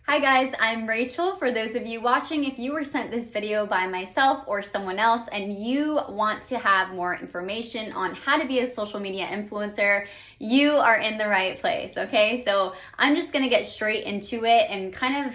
Hi guys, I'm Rachel. For those of you watching, if you were sent this video by myself or someone else and you want to have more information on how to be a social media influencer, you are in the right place, okay? So I'm just gonna get straight into it and kind of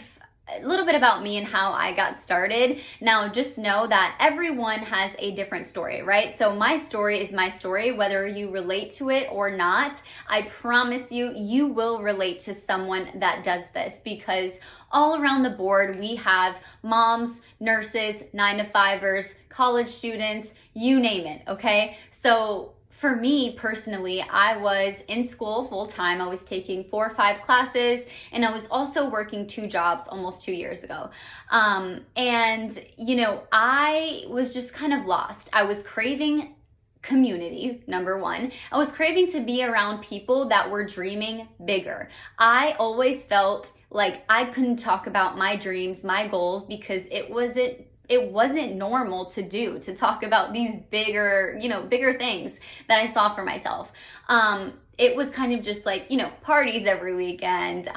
a little bit about me and how I got started. Now, just know that everyone has a different story, right? So my story is my story, whether you relate to it or not. I promise you, you will relate to someone that does this because all around the board, we have moms, nurses, 9-to-5ers, college students, you name it, okay? So for me personally, I was in school full time. I was taking 4 or 5 classes, and I was also working 2 jobs almost 2 years ago. I was just kind of lost. I was craving community, number one. I was craving to be around people that were dreaming bigger. I always felt like I couldn't talk about my dreams, my goals, because it wasn't normal to talk about these bigger things that I saw for myself. It was kind of just like, parties every weekend,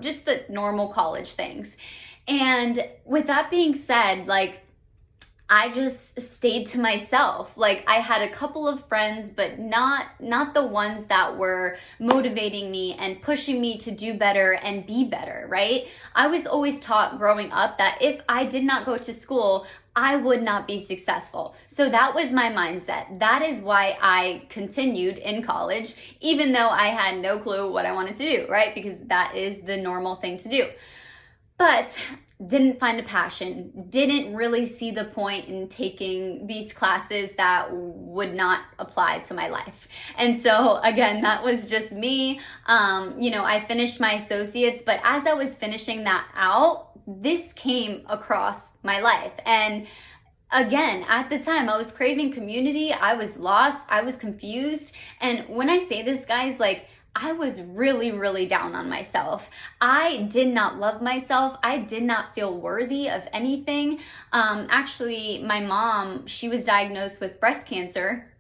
just the normal college things. And with that being said, like, I just stayed to myself. Like, I had a couple of friends, but not the ones that were motivating me and pushing me to do better and be better, right? I was always taught growing up that if I did not go to school, I would not be successful. So that was my mindset. That is why I continued in college, even though I had no clue what I wanted to do, right? Because that is the normal thing to do. But didn't find a passion, didn't really see the point in taking these classes that would not apply to my life. And so again, that was just me. I finished my associates, but as I was finishing that out, this came across my life. And again, at the time, I was craving community. I was lost. I was confused. And when I say this, guys, like, I was really, really down on myself. I did not love myself. I did not feel worthy of anything. Actually, my mom, she was diagnosed with breast cancer.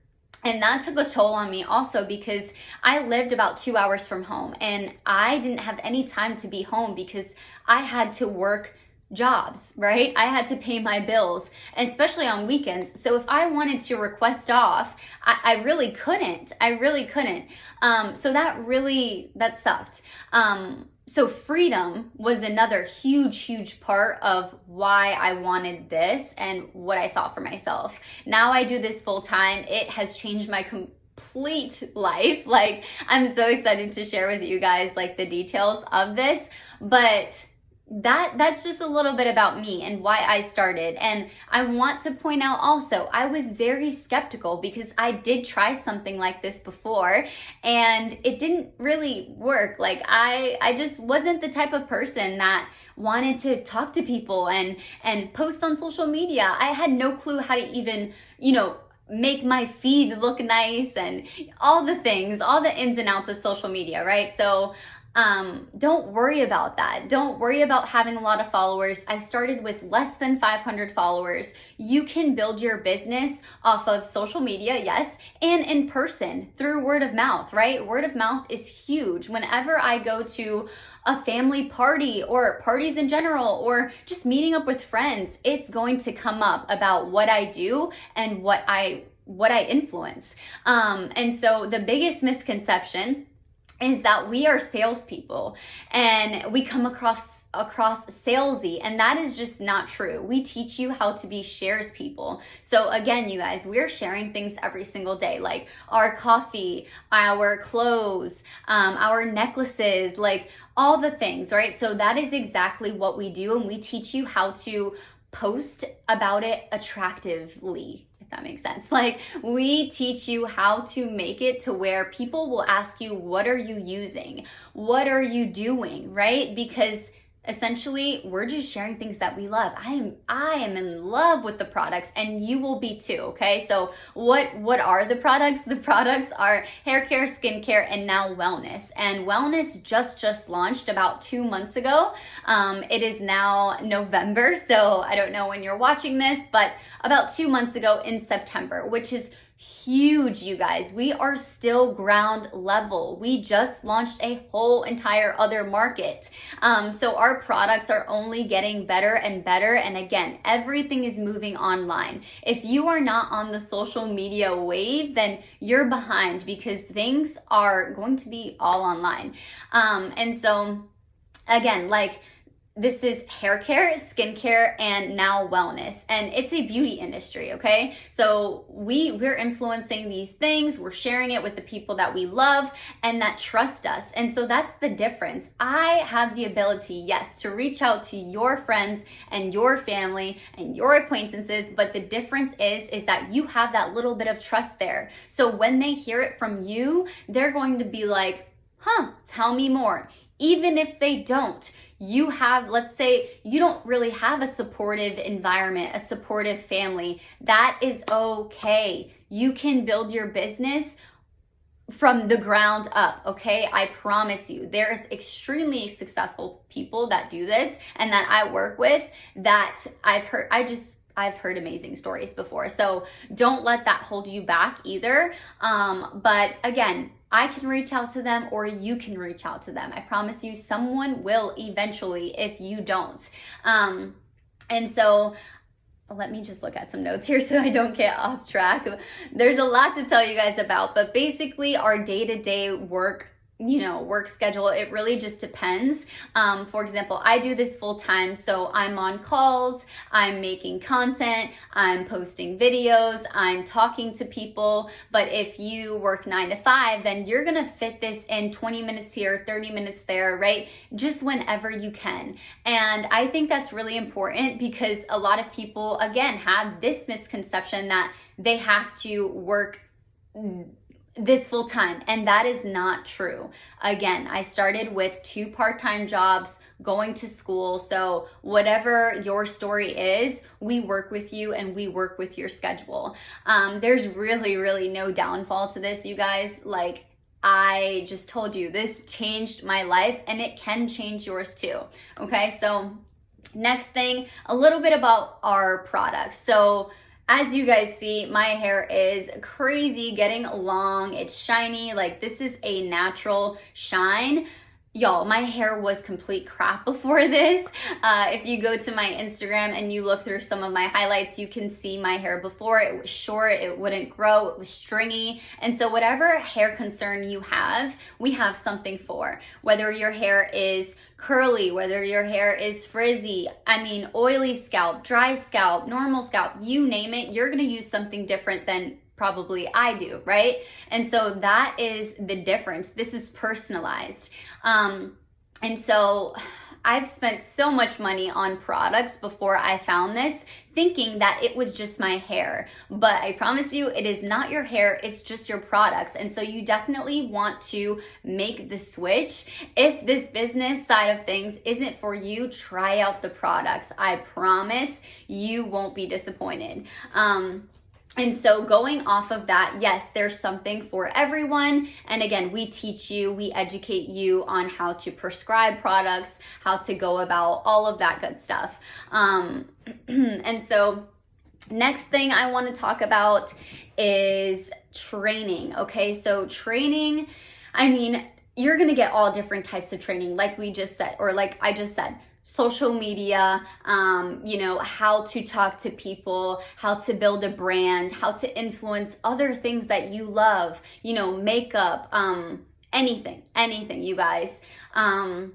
And that took a toll on me also because I lived about 2 hours from home and I didn't have any time to be home because I had to work jobs, right? I had to pay my bills, and especially on weekends. So if I wanted to request off, I really couldn't. So that sucked. So freedom was another huge part of why I wanted this and what I saw for myself. Now I do this full time. It has changed my complete life. Like, I'm so excited to share with you guys like the details of this, but that's just a little bit about me and why I started. And I want to point out also, I was very skeptical because I did try something like this before and it didn't really work. Like, I just wasn't the type of person that wanted to talk to people and post on social media. I had no clue how to even, make my feed look nice and all the things, all the ins and outs of social media, right? So don't worry about that. Don't worry about having a lot of followers. I started with less than 500 followers. You can build your business off of social media, yes, and in person through word of mouth, right? Word of mouth is huge. Whenever I go to a family party or parties in general, or just meeting up with friends, it's going to come up about what I do and what I influence. And so the biggest misconception is that we are salespeople and we come across salesy, and that is just not true. We teach you how to be shares people. So again, you guys, we're sharing things every single day, like our coffee, our clothes, our necklaces, like all the things, right? So that is exactly what we do, and we teach you how to post about it attractively, if that makes sense. Like, we teach you how to make it to where people will ask you, what are you using? What are you doing, right? Because essentially, we're just sharing things that we love. I am in love with the products, and you will be too, okay? So what are the products? The products are hair care, skincare, and now wellness. And wellness just launched about 2 months ago. It is now November, so I don't know when you're watching this, but about 2 months ago in September, which is huge, you guys. We are still ground level. We just launched a whole entire other market. So our products are only getting better and better. And again, everything is moving online. If you are not on the social media wave, then you're behind, because things are going to be all online. And so again, like, this is hair care, skincare, and now wellness. And it's a beauty industry, okay? So we're influencing these things, we're sharing it with the people that we love and that trust us. And so that's the difference. I have the ability, yes, to reach out to your friends and your family and your acquaintances, but the difference is that you have that little bit of trust there. So when they hear it from you, they're going to be like, tell me more. Even if they don't, you have, let's say you don't really have a supportive environment, a supportive family, that is okay. You can build your business from the ground up, okay? I promise you, there's extremely successful people that do this and that I work with that I've heard amazing stories before. So don't let that hold you back either. But again, I can reach out to them or you can reach out to them. I promise you, someone will eventually if you don't. And so let me just look at some notes here so I don't get off track. There's a lot to tell you guys about, but basically our day-to-day work schedule, it really just depends. For example, I do this full time, so I'm on calls, I'm making content, I'm posting videos, I'm talking to people. But if you work 9 to 5, then you're gonna fit this in 20 minutes here, 30 minutes there, right? Just whenever you can. And I think that's really important because a lot of people, again, have this misconception that they have to work this full time, and that is not true. Again, I started with 2 part-time jobs, going to school. So whatever your story is, we work with you and we work with your schedule. There's really no downfall to this, you guys. Like I just told you, this changed my life and it can change yours too. Okay, so next thing, a little bit about our products. So as you guys see, my hair is crazy getting long. It's shiny. Like, this is a natural shine. Y'all, my hair was complete crap before this. If you go to my Instagram and you look through some of my highlights, you can see my hair before. It was short, it wouldn't grow, it was stringy. And so whatever hair concern you have, we have something for. Whether your hair is curly, whether your hair is frizzy, oily scalp, dry scalp, normal scalp, you name it, you're gonna use something different than probably I do, right? And so that is the difference. This is personalized. And so I've spent so much money on products before I found this, thinking that it was just my hair. But I promise you, it is not your hair, it's just your products. And so you definitely want to make the switch. If this business side of things isn't for you, try out the products. I promise you won't be disappointed. And so going off of that, yes, there's something for everyone. And again, we teach you, we educate you on how to prescribe products, how to go about all of that good stuff. And so next thing I want to talk about is training. Okay, so training, you're going to get all different types of training, like we just said, or like I just said. Social media, how to talk to people, how to build a brand, how to influence other things that you love, makeup, anything, you guys. I'm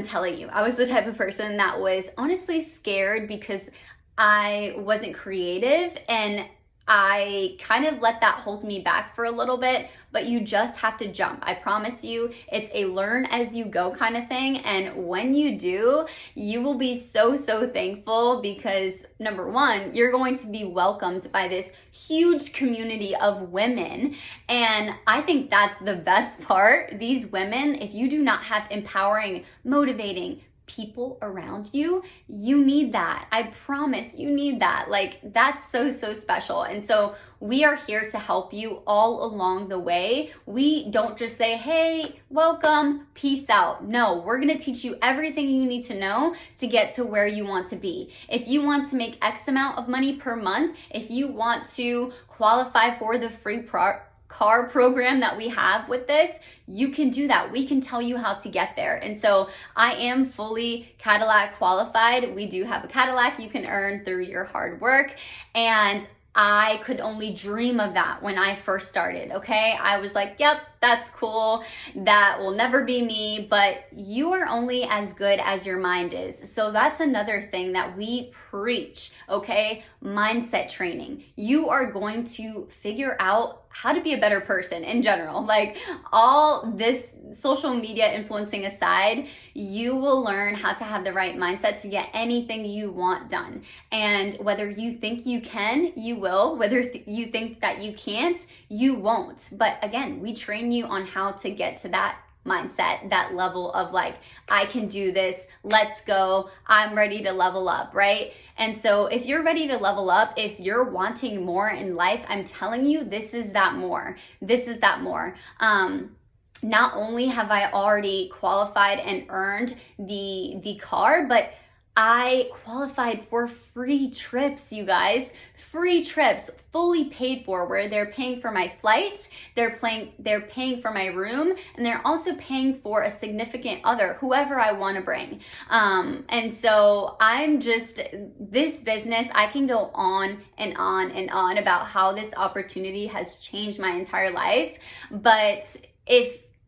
telling you, I was the type of person that was honestly scared because I wasn't creative, and I kind of let that hold me back for a little bit, but you just have to jump. I promise you, it's a learn as you go kind of thing. And when you do, you will be so thankful because number one, you're going to be welcomed by this huge community of women. And I think that's the best part. These women, if you do not have empowering, motivating, people around you, you need that. I promise you need that. Like, that's so, so special. And so we are here to help you all along the way. We don't just say, hey, welcome, peace out. No, we're going to teach you everything you need to know to get to where you want to be. If you want to make X amount of money per month, if you want to qualify for the free car program that we have with this, you can do that. We can tell you how to get there. And so I am fully Cadillac qualified. We do have a Cadillac you can earn through your hard work. And I could only dream of that when I first started, okay? I was like, yep, that's cool. That will never be me, but you are only as good as your mind is. So that's another thing that we preach, okay? Mindset training. You are going to figure out how to be a better person in general. Like, all this social media influencing aside, you will learn how to have the right mindset to get anything you want done. And whether you think you can, you will. Whether you think that you can't, you won't. But again, we train you on how to get to that mindset, that level of like, I can do this, let's go, I'm ready to level up, right? And so if you're ready to level up, if you're wanting more in life, I'm telling you, this is that more. This is that more. Not only have I already qualified and earned the car, but I qualified for free trips, you guys. Free trips, fully paid for, where they're paying for my flights, they're paying for my room, and they're also paying for a significant other, whoever I want to bring. And so I'm just, this business, I can go on and on and on about how this opportunity has changed my entire life. But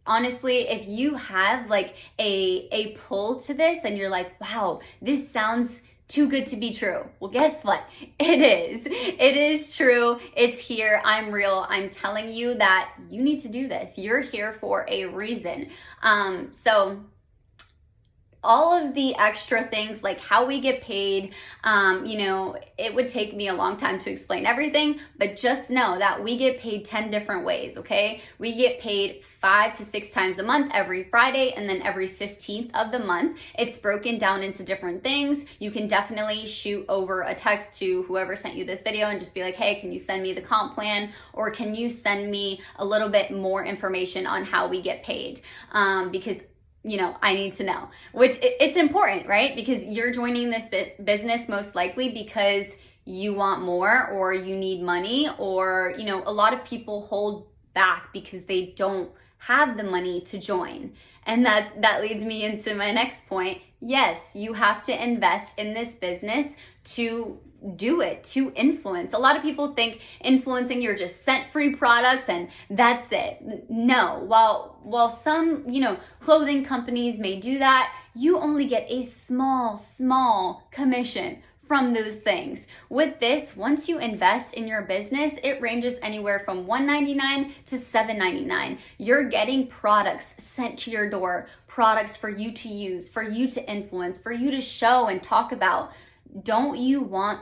honestly, if you have like a pull to this and you're like, wow, this sounds too good to be true. Well, guess what? It is. It is true. It's here. I'm real. I'm telling you that you need to do this. You're here for a reason. So all of the extra things, like how we get paid, it would take me a long time to explain everything, but just know that we get paid 10 different ways, okay? We get paid 5 to 6 times a month, every Friday, and then every 15th of the month. It's broken down into different things. You can definitely shoot over a text to whoever sent you this video and just be like, hey, can you send me the comp plan? Or can you send me a little bit more information on how we get paid? Because I need to know, which it's important, right? Because you're joining this business most likely because you want more, or you need money, or, a lot of people hold back because they don't have the money to join. And that leads me into my next point. Yes, you have to invest in this business to do it, to influence. A lot of people think influencing, you're just sent free products and that's it. No, while some, clothing companies may do that, you only get a small commission from those things. With this, once you invest in your business, it ranges anywhere from $1.99 to $7.99. You're getting products sent to your door, products for you to use, for you to influence, for you to show and talk about. Don't you want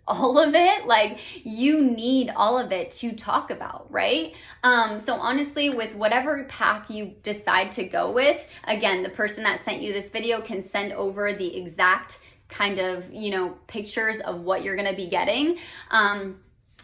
all of it? Like, you need all of it to talk about, right? So honestly, with whatever pack you decide to go with, again, the person that sent you this video can send over the exact kind of, pictures of what you're going to be getting.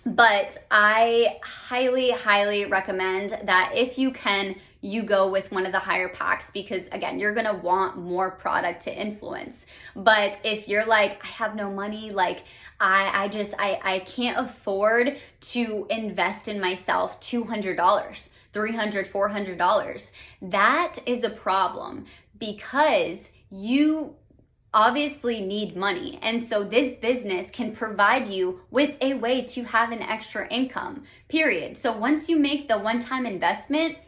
But I highly recommend that if you can, you go with one of the higher packs, because again, you're gonna want more product to influence. But if you're like, I have no money, like I can't afford to invest in myself $200, $300, $400, that is a problem, because you obviously need money. And so this business can provide you with a way to have an extra income, period. So once you make the one-time investment,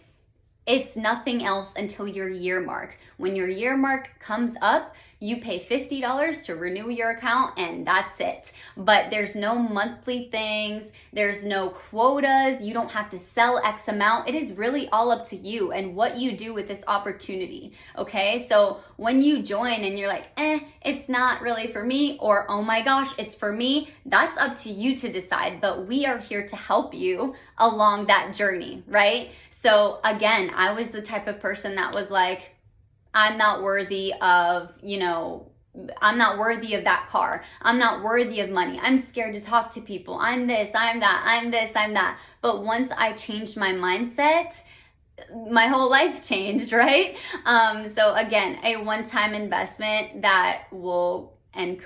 it's nothing else until your year mark. When your year mark comes up, you pay $50 to renew your account, and that's it. But there's no monthly things, there's no quotas, you don't have to sell X amount. It is really all up to you and what you do with this opportunity, okay? So when you join and you're like, it's not really for me, or oh my gosh, it's for me, that's up to you to decide. But we are here to help you along that journey, right? So again, I was the type of person that was like, I'm not worthy of, I'm not worthy of that car. I'm not worthy of money. I'm scared to talk to people. I'm this, I'm that, I'm this, I'm that. But once I changed my mindset, my whole life changed, right? So again, a one-time investment that will and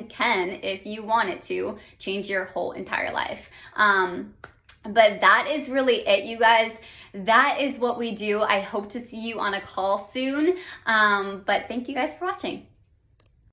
can, if you want it to, change your whole entire life. But that is really it, you guys. That is what we do. I hope to see you on a call soon. But thank you guys for watching.